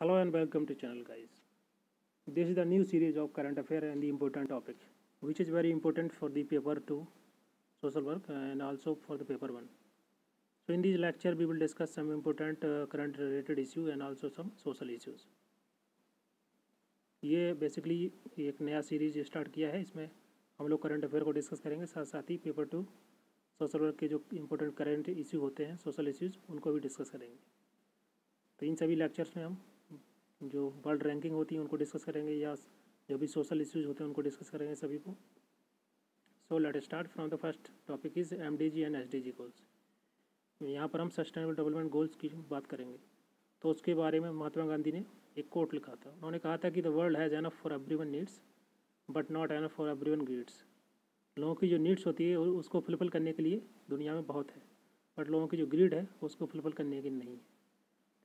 Hello and welcome to channel, guys. This is the new series of current affair and the important topic, which is very important for the paper 2 social work and also for the paper 1. So in this lecture we will discuss some important current related issue and also some social issues. ये basically एक नया series start किया है, इसमें हम लोग current affair को discuss करेंगे, साथ साथ ही पेपर 2 सोशल वर्क के जो इम्पोर्टेंट करंट इशू होते हैं, सोशल इश्यूज़, उनको भी डिस्कस करेंगे। तो इन सभी लेक्चर्स में हम जो वर्ल्ड रैंकिंग होती है उनको डिस्कस करेंगे, या जो भी सोशल इश्यूज़ होते हैं उनको डिस्कस करेंगे सभी को। So let start from the first topic is MDG and SDG goals. यहाँ पर हम सस्टेनेबल डेवलपमेंट गोल्स की बात करेंगे। तो उसके बारे में महात्मा गांधी ने एक कोट लिखा था। उन्होंने कहा था कि the world has enough for everyone needs but not enough for everyone grids. लोगों की जो नीड्स होती है उसको फुलफिल करने के लिए दुनिया में बहुत है, बट लोगों की जो ग्रीड है उसको फुलफिल करने की नहीं है।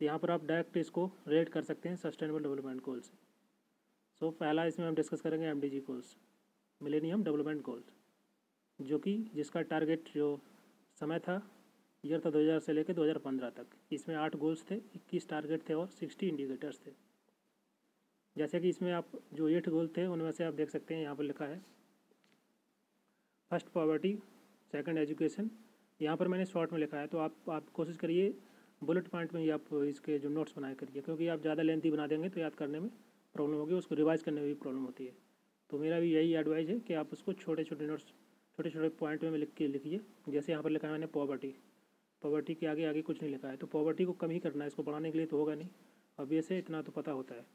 तो यहाँ पर आप डायरेक्ट इसको रिलेट कर सकते हैं सस्टेनेबल डेवलपमेंट गोल से। सो पहला इसमें हम डिस्कस करेंगे MDG goals, millennium development goals, जो कि जिसका टारगेट जो समय था ईयर था 2000 से लेकर 2015 तक। इसमें 8 गोल्स थे, 21 टारगेट थे और 60 इंडिकेटर्स थे। जैसे कि इसमें आप जो 8 गोल थे उनमें से आप देख सकते हैं यहाँ पर लिखा है फर्स्ट पॉवर्टी, सेकंड एजुकेशन। यहाँ पर मैंने शॉर्ट में लिखा है, तो आप कोशिश करिए बुलेट पॉइंट में ही आप इसके जो नोट्स बनाया करिए, क्योंकि आप ज़्यादा लेंथी बना देंगे तो याद करने में प्रॉब्लम होगी, उसको रिवाइज करने में भी प्रॉब्लम होती है। तो मेरा भी यही एडवाइस है कि आप उसको छोटे छोटे नोट्स, छोटे छोटे पॉइंट में लिखिए। जैसे यहाँ पर लिखा है मैंने पॉवर्टी के आगे आगे कुछ नहीं लिखा है, तो पॉवर्टी को कम ही करना है, इसको बढ़ाने के लिए तो होगा नहीं, ऑब्वियस है, इतना तो पता होता है।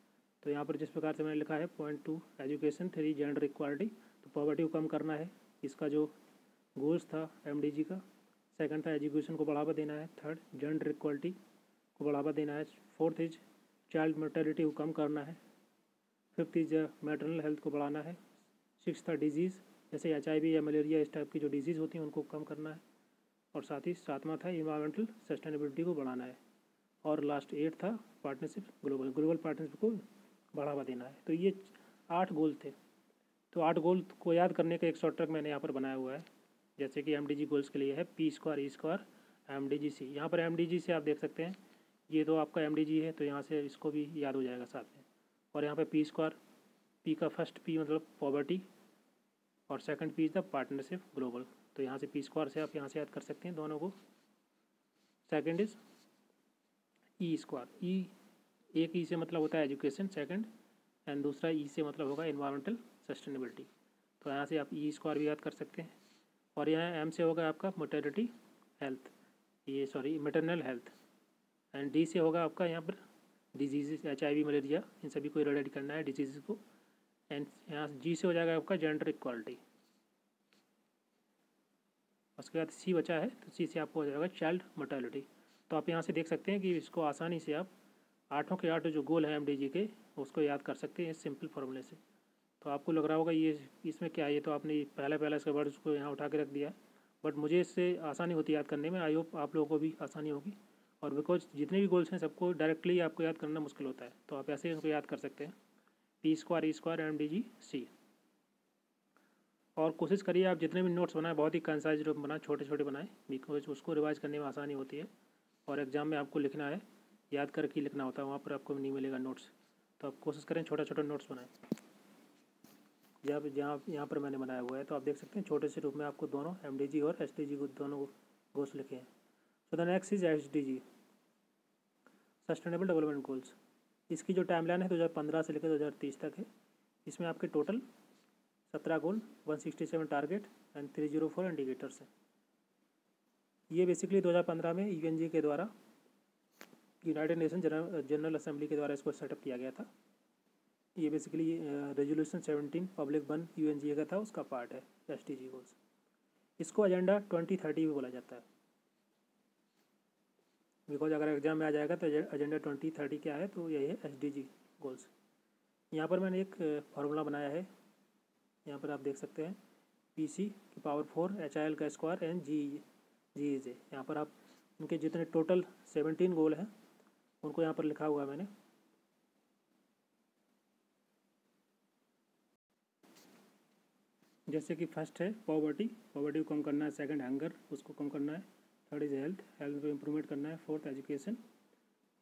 तो यहाँ पर जिस प्रकार से मैंने लिखा है पॉइंट 2 एजुकेशन, 3 जेंडर इक्वालिटी, तो पॉवर्टी को कम करना है। इसका जो गोल्स था MDG का, सेकंड था एजुकेशन को बढ़ावा देना है, थर्ड जेंडर इक्वालिटी को बढ़ावा देना है, फोर्थ इज चाइल्ड मोर्टेलिटी को कम करना है, फिफ्थ इज मैटरनल हेल्थ को बढ़ाना है, सिक्स था डिजीज़ जैसे HIV या मलेरिया, इस टाइप की जो डिजीज़ होती हैं उनको कम करना है, और साथ ही सातवां था इन्वायरमेंटल सस्टेनेबिलिटी को बढ़ाना है, और लास्ट 8 था पार्टनरशिप, ग्लोबल पार्टनरशिप को बढ़ावा देना है। तो ये 8 गोल थे। तो 8 गोल को याद करने का एक शॉर्ट ट्रिक मैंने यहाँ पर बनाया हुआ है। जैसे कि MDG गोल्स के लिए है P square E square MDG C। यहाँ पर MDG से आप देख सकते हैं, ये तो आपका MDG है, तो यहाँ से इसको भी याद हो जाएगा साथ में। और यहाँ पे P स्क्वायर, P का फर्स्ट P मतलब पॉवर्टी, और second P is the partnership global. तो यहाँ से P स्क्वायर से आप यहाँ से याद कर सकते हैं दोनों को। Second is E square, E एक E से मतलब होता है एजुकेशन सेकंड, एंड दूसरा E से मतलब होगा इन्वायरमेंटल सस्टेनेबिलिटी। तो यहाँ से आप E स्क्वायर भी याद कर सकते हैं। और यहाँ M से होगा आपका mortality health, maternal health, and D से होगा आपका यहाँ पर डिजीज़, HIV मलेरिया, इन सभी को इरेडिकेट करना है डिजीज़ को, एंड यहाँ G से हो जाएगा आपका जेंडर इक्वालिटी। उसके बाद C बचा है, तो C से आपको हो जाएगा चाइल्ड मोर्टेलिटी। तो आप यहाँ से देख सकते हैं कि इसको आसानी से आप 8 के 8 जो गोल हैं MDG के उसको याद कर सकते हैं इस सिंपल फार्मूले से। तो आपको लग रहा होगा ये इसमें क्या है, ये तो आपने पहला इसका वर्ड उसको यहाँ उठा के रख दिया, बट मुझे इससे आसानी होती है याद करने में। आई होप आप लोगों को भी आसानी होगी, और बिकॉज जितने भी गोल्स हैं सबको डायरेक्टली आपको याद करना मुश्किल होता है, तो आप ऐसे इनको याद कर सकते हैं P square E square MDG C। और कोशिश करिए आप जितने भी नोट्स बनाएं बहुत ही कंसाइज बनाएं, छोटे छोटे बनाएं, बिकॉज उसको रिवाइज करने में आसानी होती है। और एग्जाम में आपको लिखना है, याद करके लिखना होता है, वहाँ पर आपको नहीं मिलेगा नोट्स, तो आप कोशिश करें छोटा छोटा नोट्स बनाएं। जहाँ यहाँ पर मैंने बनाया हुआ है, तो आप देख सकते हैं छोटे से रूप में आपको दोनों MDG और SDG को दोनों गोल्स लिखे हैं। So the next is SDG, sustainable development goals. इसकी जो टाइमलाइन है 2015 से लेकर 2030 तक है। इसमें आपके total 17 goal, 167 target and 304 indicators हैं। ये बेसिकली 2015 में UNG के द्वारा, यूनाइटेड नेशन जनरल असेंबली के द्वारा इसको सेटअप किया गया था। ये बेसिकली रेजोल्यूशन 17 पब्लिक 1 UNGA का था, उसका पार्ट है SDG गोल्स। इसको एजेंडा 2030 भी बोला जाता है, बिकॉज अगर एग्जाम में आ जाएगा तो एजेंडा 2030 क्या है, तो यही है SDG गोल्स। यहाँ पर मैंने एक फार्मूला बनाया है, यहाँ पर आप देख सकते हैं PC की पावर 4 HIL का स्क्वायर एंड GEJ। यहाँ पर आप उनके जितने टोटल 17 गोल हैं उनको यहाँ पर लिखा हुआ है मैंने। जैसे कि फर्स्ट है पॉवर्टी को कम करना है, सेकंड हंगर, उसको कम करना है, थर्ड इज हेल्थ को इम्प्रूवमेंट करना है, फोर्थ एजुकेशन,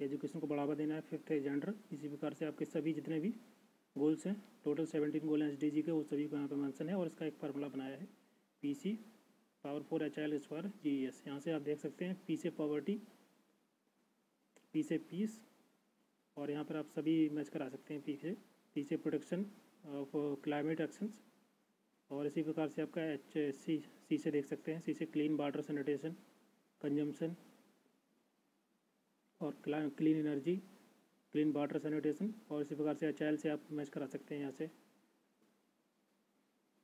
एजुकेशन को बढ़ावा देना है। 5th है जेंडर। इसी प्रकार से आपके सभी जितने भी गोल्स हैं, टोटल 17 गोल हैं SDG के, वो सभी को यहाँ पे मेंशन है और इसका एक फार्मूला बनाया है PC power 4 HIL square GES। यहाँ से आप देख सकते हैं P से पॉवर्टी, P से पीस, और यहाँ पर आप सभी मैच करा सकते हैं। P से प्रोटेक्शन ऑफ क्लाइमेट एक्शंस, और इसी प्रकार से आपका C से देख सकते हैं, C से क्लीन वाटर सैनिटेशन कंजम्पशन और clean energy, clean water sanitation, और इसी प्रकार से HIL से आप मैच करा सकते हैं। यहाँ से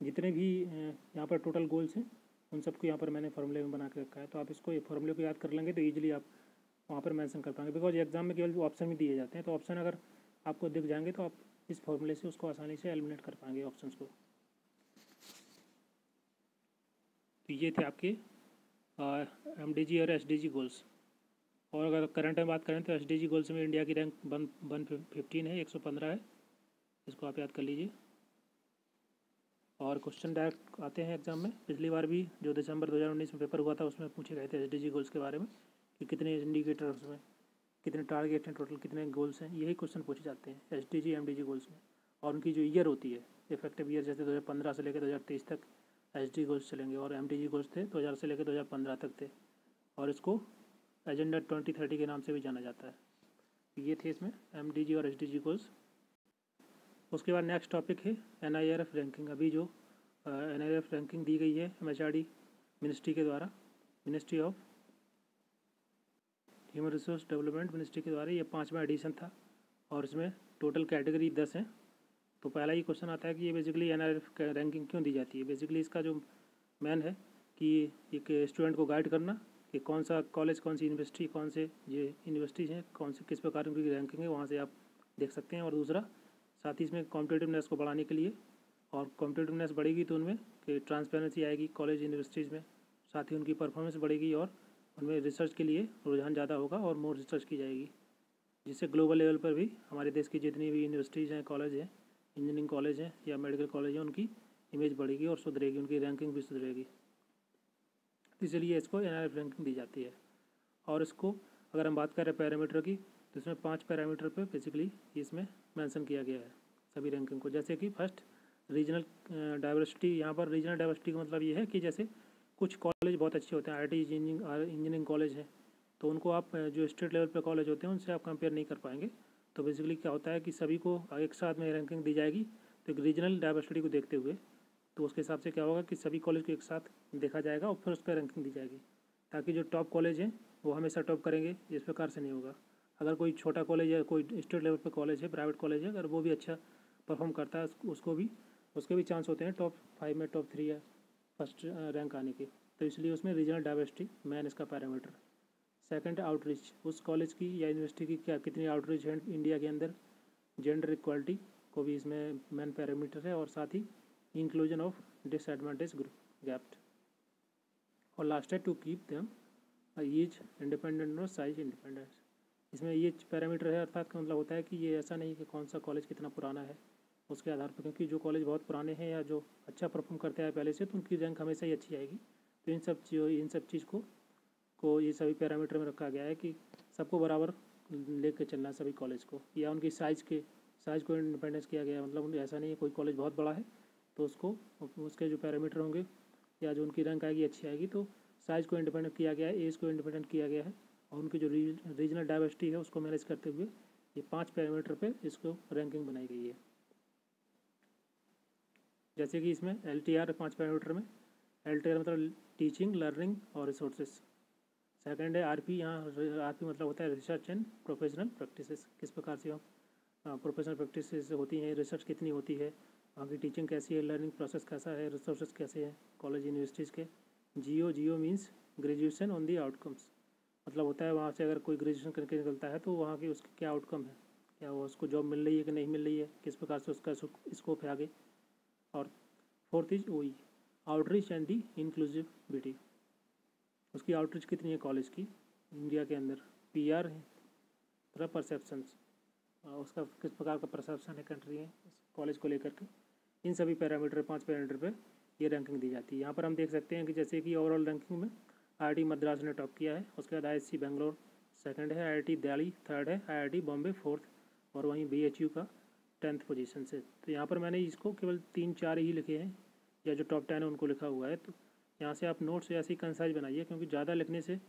जितने भी यहाँ पर टोटल गोल्स हैं उन सबको यहाँ पर मैंने फॉर्मूले में बना के रखा है, तो आप इसको फॉर्मूले को याद कर लेंगे तो ईजिली आप वहाँ पर मेंशन कर पाएंगे। बिकॉज एग्जाम में केवल ऑप्शन भी दिए जाते हैं, तो ऑप्शन अगर आपको दिख जाएंगे तो आप इस फॉर्मूले से उसको आसानी से एलिमिनेट कर पाएंगे ऑप्शंस को। तो ये थे आपके MDG और SDG गोल्स। और अगर करंट में बात करें तो SDG गोल्स में इंडिया की रैंक 115 है, 115 है, इसको आप याद कर लीजिए। और क्वेश्चन डायरेक्ट आते हैं एग्जाम में। पिछली बार भी जो दिसंबर 2019 में पेपर हुआ था उसमें पूछे गए थे SDG गोल्स के बारे में कि कितने इंडिकेटर्स में, कितने टारगेट हैं, टोटल कितने गोल्स हैं, यही क्वेश्चन पूछे जाते हैं SDG MDG गोल्स में। और उनकी जो ईयर होती है इफेक्टिव ईयर, जैसे 2015 से लेकर 2023 तक SDG गोल्स चलेंगे, और MDG गोल्स थे 2000 से लेकर 2015 तक थे, और इसको एजेंडा 2030 के नाम से भी जाना जाता है। ये थे इसमें MDG और SDG गोल्स। उसके बाद नेक्स्ट टॉपिक है NIRF रैंकिंग। अभी जो NIRF रैंकिंग दी गई है MHRD मिनिस्ट्री के द्वारा, ministry of human resource development ministry के द्वारा, ये 5वां एडिशन था और इसमें टोटल कैटेगरी 10 हैं। तो पहला ही क्वेश्चन आता है कि ये बेसिकली NIRF रैंकिंग क्यों दी जाती है। बेसिकली इसका जो मेन है कि एक स्टूडेंट को गाइड करना कि कौन सा कॉलेज, कौन सी यूनिवर्सिटी, कौन से ये यूनिवर्सिटीज़ हैं, कौन से किस प्रकार की रैंकिंग है, वहाँ से आप देख सकते हैं। और दूसरा साथ ही इसमें कॉम्पिटिटिवनेस को बढ़ाने के लिए, और कॉम्पिटिटिवनेस बढ़ेगी तो उनमें कि ट्रांसपेरेंसी आएगी कॉलेज यूनिवर्सिटीज़ में, साथ ही उनकी परफॉर्मेंस बढ़ेगी और उनमें रिसर्च के लिए रुझान ज़्यादा होगा और मोर रिसर्च की जाएगी, जिससे ग्लोबल लेवल पर भी हमारे देश की जितनी भी यूनिवर्सिटीज़ हैं, कॉलेज हैं, इंजीनियरिंग कॉलेज हैं या मेडिकल कॉलेज हैं, उनकी इमेज बढ़ेगी और सुधरेगी, उनकी रैंकिंग भी सुधरेगी। इसलिए इसको NIRF रैंकिंग दी जाती है। और इसको अगर हम बात करें पैरामीटर की, तो इसमें 5 पैरामीटर पे बेसिकली इसमें मेंशन किया गया है सभी रैंकिंग को। जैसे कि फर्स्ट रीजनल डाइवर्सिटी। यहाँ पर रीजनल डाइवर्सिटी का मतलब ये है कि जैसे कुछ कॉलेज बहुत अच्छे होते हैं, IIT इंजीनियरिंग कॉलेज हैं, तो उनको आप जो स्टेट लेवल पे कॉलेज होते हैं उनसे आप कंपेयर नहीं कर पाएंगे। तो बेसिकली क्या होता है कि सभी को एक साथ में रैंकिंग दी जाएगी, तो एक रीजनल डाइवर्सिटी को देखते हुए, तो उसके हिसाब से क्या होगा कि सभी कॉलेज को एक साथ देखा जाएगा और फिर उस पर रैंकिंग दी जाएगी, ताकि जो टॉप कॉलेज हैं वो हमेशा टॉप करेंगे। इस प्रकार से नहीं होगा। अगर कोई छोटा कॉलेज है, कोई स्टेट लेवल पर कॉलेज है, प्राइवेट कॉलेज है, अगर वो भी अच्छा परफॉर्म करता है, उसके भी चांस होते हैं टॉप 5 में, टॉप 3 या फर्स्ट रैंक आने के। तो इसलिए उसमें रीजनल डाइवर्सिटी मैन इसका पैरामीटर। सेकंड आउटरीच, उस कॉलेज की या यूनिवर्सिटी की क्या कितनी आउटरीच है इंडिया के अंदर। जेंडर इक्वालिटी को भी इसमें मैन पैरामीटर है, और साथ ही inclusion of disadvantage group gapped. और लास्ट है to keep them as independent और साइज इंडिपेंडेंट। इसमें ये पैरामीटर है, अर्थात का मतलब होता है कि ये ऐसा नहीं कि कौन सा कॉलेज कितना पुराना है उसके आधार पर, क्योंकि जो कॉलेज बहुत पुराने हैं या जो अच्छा परफॉर्म करते हैं पहले से, तो उनकी रैंक हमेशा ही अच्छी आएगी। तो इन सब चीज़ को ये सभी पैरामीटर में रखा गया है कि सबको बराबर लेके चलना है सभी कॉलेज को, या उनकी साइज़ को इंडिपेंडेंस किया गया है। मतलब ऐसा नहीं है कोई कॉलेज बहुत बड़ा है तो उसके जो पैरामीटर होंगे या जो उनकी रैंक आएगी अच्छी आएगी, तो साइज़ को इंडिपेंडेंट किया गया है, एज को इंडिपेंडेंट किया गया है, और उनकी जो रीजनल डाइवर्सिटी है उसको मैनेज करते हुए ये 5 पैरामीटर पे इसको रैंकिंग बनाई गई है। जैसे कि इसमें LTR 5 पैरामीटर में, LTR मतलब टीचिंग, लर्निंग और रिसोर्सेज। सेकंड है RP। यहाँ RP मतलब होता है रिसर्च एंड प्रोफेशनल प्रैक्टिसेस, किस प्रकार से हम प्रोफेशनल प्रैक्टिसेस होती हैं, रिसर्च कितनी होती है, वहाँ की टीचिंग कैसी है, लर्निंग प्रोसेस कैसा है, रिसोर्सेज कैसे हैं कॉलेज यूनिवर्सिटीज़ के। GO means graduation on the outcomes, मतलब होता है वहाँ से अगर कोई ग्रेजुएशन करके निकलता है तो वहाँ की उसकी क्या आउटकम है, क्या वो उसको जॉब मिल रही है कि नहीं मिल रही है, किस प्रकार से उसका स्कोप है आगे। और fourth is OE outreach and the inclusivity, उसकी आउटरीच कितनी है कॉलेज की इंडिया के अंदर। PR है, थोड़ा परसेप्शंस, उसका किस प्रकार का परसेप्शन है कंट्री है कॉलेज को लेकर के। इन सभी पैरामीटर 5 पैरामीटर पे ये रैंकिंग दी जाती है। यहाँ पर हम देख सकते हैं कि जैसे कि ओवरऑल रैंकिंग में IIT मद्रास ने टॉप किया है, उसके बाद ISC बेंगलोर सेकंड है IIT दिल्ली, थर्ड है IIT बॉम्बे फोर्थ, और वहीं BHU का 10th पोजीशन से। तो यहाँ पर मैंने इसको केवल 3-4 ही लिखे हैं, या जो टॉप 10 है उनको लिखा हुआ है। तो यहाँ से आप नोट्स ऐसे ही कंसाइज बनाइए, क्योंकि ज़्यादा लिखने से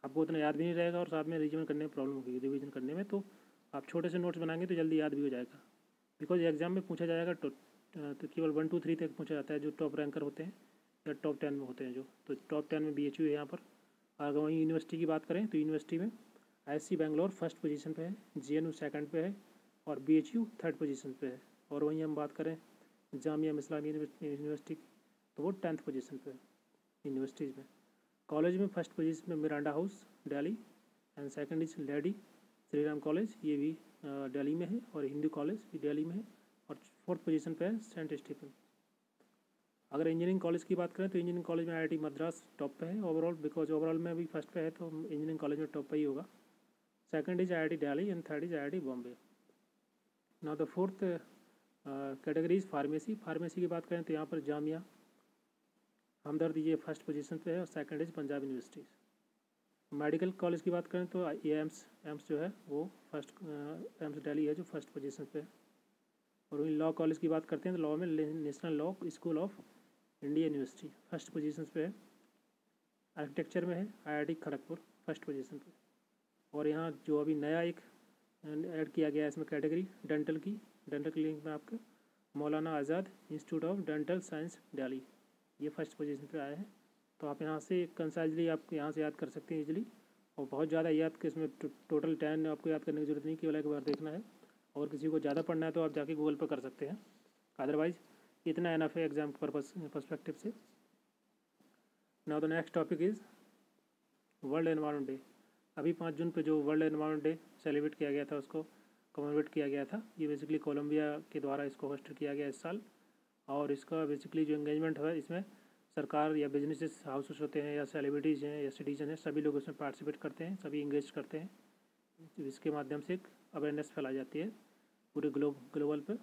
आपको उतना याद भी नहीं रहेगा और साथ में रिवीजन करने में प्रॉब्लम होगी, रिवीजन करने में। तो आप छोटे से नोट्स बनाएंगे तो जल्दी याद भी हो जाएगा, बिकॉज एग्जाम में पूछा जाएगा तो केवल 1 2 3 तक पूछा जाता है, जो टॉप रैंकर होते हैं या टॉप 10 में होते हैं जो। तो टॉप 10 में BHU है यहाँ पर। अगर वहीं यूनिवर्सिटी की बात करें तो यूनिवर्सिटी में ISC बैंगलोर फर्स्ट पोजीशन पे है, JNU सेकंड पे है, और BHU थर्ड पोजीशन पे है। और वहीं हम बात करें जामिया इस्लामिया यूनिवर्सिटी, तो वो 10th पोजीशन पे है यूनिवर्सिटीज़ में। कॉलेज में फर्स्ट पोजीशन में Miranda house Delhi, and second is lady Shri Ram college, ये भी दिल्ली में है, और हिंदू कॉलेज भी दिल्ली में है, और फोर्थ पोजीशन पे है सेंट स्टीफन। अगर इंजीनियरिंग कॉलेज की बात करें तो इंजीनियरिंग कॉलेज में IIT मद्रास टॉप पे है ओवरऑल, बिकॉज ओवरऑल में भी फर्स्ट पे है, तो इंजीनियरिंग कॉलेज में टॉप पे ही होगा। Second is IIT Delhi, and third is IIT Bombay. Now the fourth category is pharmacy. Pharmacy की बात करें तो यहाँ पर जामिया हमदर्द ये फर्स्ट पोजीशन पे है, और second is Punjab university. Medical college की बात करें तो एम्स जो है वो फर्स्ट, एम्स दिल्ली है जो फर्स्ट पोजीशन पे है। और वहीं लॉ कॉलेज की बात करते हैं तो लॉ में national law school of India university first position पे है। आर्किटेक्चर में है IIT खड़गपुर फर्स्ट पोजीशन पे। और यहाँ जो अभी नया एक ऐड किया गया है इसमें कैटेगरी डेंटल की लिंक में आपका Maulana Azad institute of dental science Delhi, ये फर्स्ट पोजीशन पे आया है। तो आप यहाँ से कंसाइजली आप यहाँ से याद कर सकते हैं इजीली, और बहुत ज़्यादा याद के इसमें टोटल 10 आपको याद करने की जरूरत नहीं, केवल एक बार देखना है। और किसी को ज़्यादा पढ़ना है तो आप जाके गूगल पर कर सकते हैं, अदरवाइज इतना एनफ है एग्जाम पर्सपेक्टिव से। Now the next topic is world environment day. अभी 5 जून पे जो वर्ल्ड एनवायरनमेंट डे सेलिब्रेट किया गया था, उसको कमेमोरेट किया गया था। ये बेसिकली कोलंबिया के द्वारा इसको होस्ट किया गया इस साल, और इसका बेसिकली जो एंगेजमेंट है इसमें सरकार या बिजनेसेस हाउसेस होते हैं या सेलिब्रिटीज़ हैं या सिटीजन हैं, सभी लोग इसमें पार्टिसिपेट करते हैं, सभी इंगेज करते हैं। इसके माध्यम से एक अवेयरनेस फैलाई जाती है पूरे ग्लोबल पे,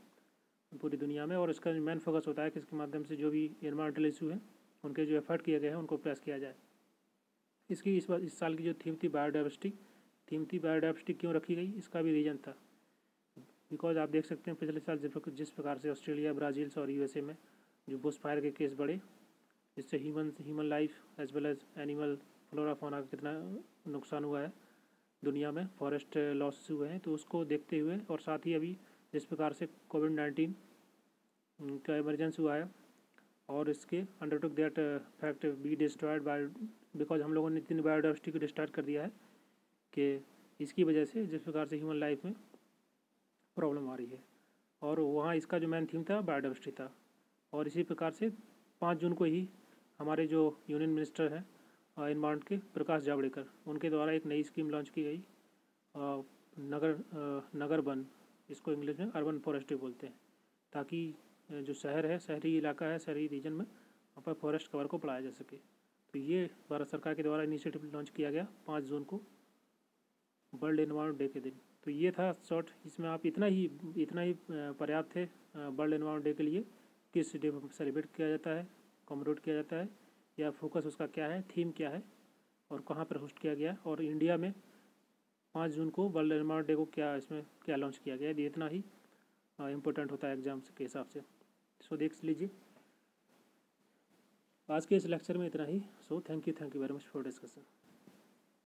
पूरी दुनिया में। और इसका मेन फोकस होता है कि इसके माध्यम से जो भी एनवायरमेंटल इशू हैं उनके जो एफर्ट किए गए हैं उनको प्रेस किया जाए। इसकी इस साल की जो थीम थी बायोडाइवर्सिटी क्यों रखी गई, इसका भी रीज़न था। बिकॉज आप देख सकते हैं पिछले साल जिस प्रकार से ऑस्ट्रेलिया, ब्राज़ील और USA में जो बुश फायर के केस बढ़े, जिससे human life as well as animal flora fauna का कितना नुकसान हुआ है दुनिया में, फॉरेस्ट लॉस हुए हैं, तो उसको देखते हुए, और साथ ही अभी जिस प्रकार से कोविड-19 का इमरजेंसी हुआ है, और इसके undertook that fact be destroyed by, because हम लोगों ने इतनी बायोडाइवर्सिटी को डिस्ट्रॉय कर दिया है कि इसकी वजह से जिस प्रकार से ह्यूमन लाइफ में प्रॉब्लम आ रही है। और वहाँ इसका जो मेन थीम था बायोडाइवर्सिटी था। और इसी प्रकार से 5 जून को ही हमारे जो यूनियन मिनिस्टर हैं एनवायरनमेंट के, प्रकाश जावड़ेकर, उनके द्वारा एक नई स्कीम लॉन्च की गई, नगर वन, इसको इंग्लिश में अर्बन फॉरेस्ट्री बोलते हैं, ताकि जो शहर है, शहरी इलाका है, शहरी रीजन में वहाँ पर फॉरेस्ट कवर को बढ़ाया जा सके। तो ये भारत सरकार के द्वारा इनिशिएटिव लॉन्च किया गया 5 जून को, वर्ल्ड एनवायरनमेंट डे के दिन। तो ये था शॉर्ट, इसमें आप इतना ही पर्याप्त है वर्ल्ड एनवायरनमेंट डे के लिए, किस डे पर सेलिब्रेट किया जाता है, कॉमरेट किया जाता है, या फोकस उसका क्या है, थीम क्या है, और कहाँ पर होस्ट किया गया, और इंडिया में 5 जून को वर्ल्ड एनवायरनमेंट डे को क्या लॉन्च किया गया। ये इतना ही इम्पोर्टेंट होता है एग्जाम के हिसाब से। सो देख लीजिए, आज के इस लेक्चर में इतना ही। So thank you very much for discussion.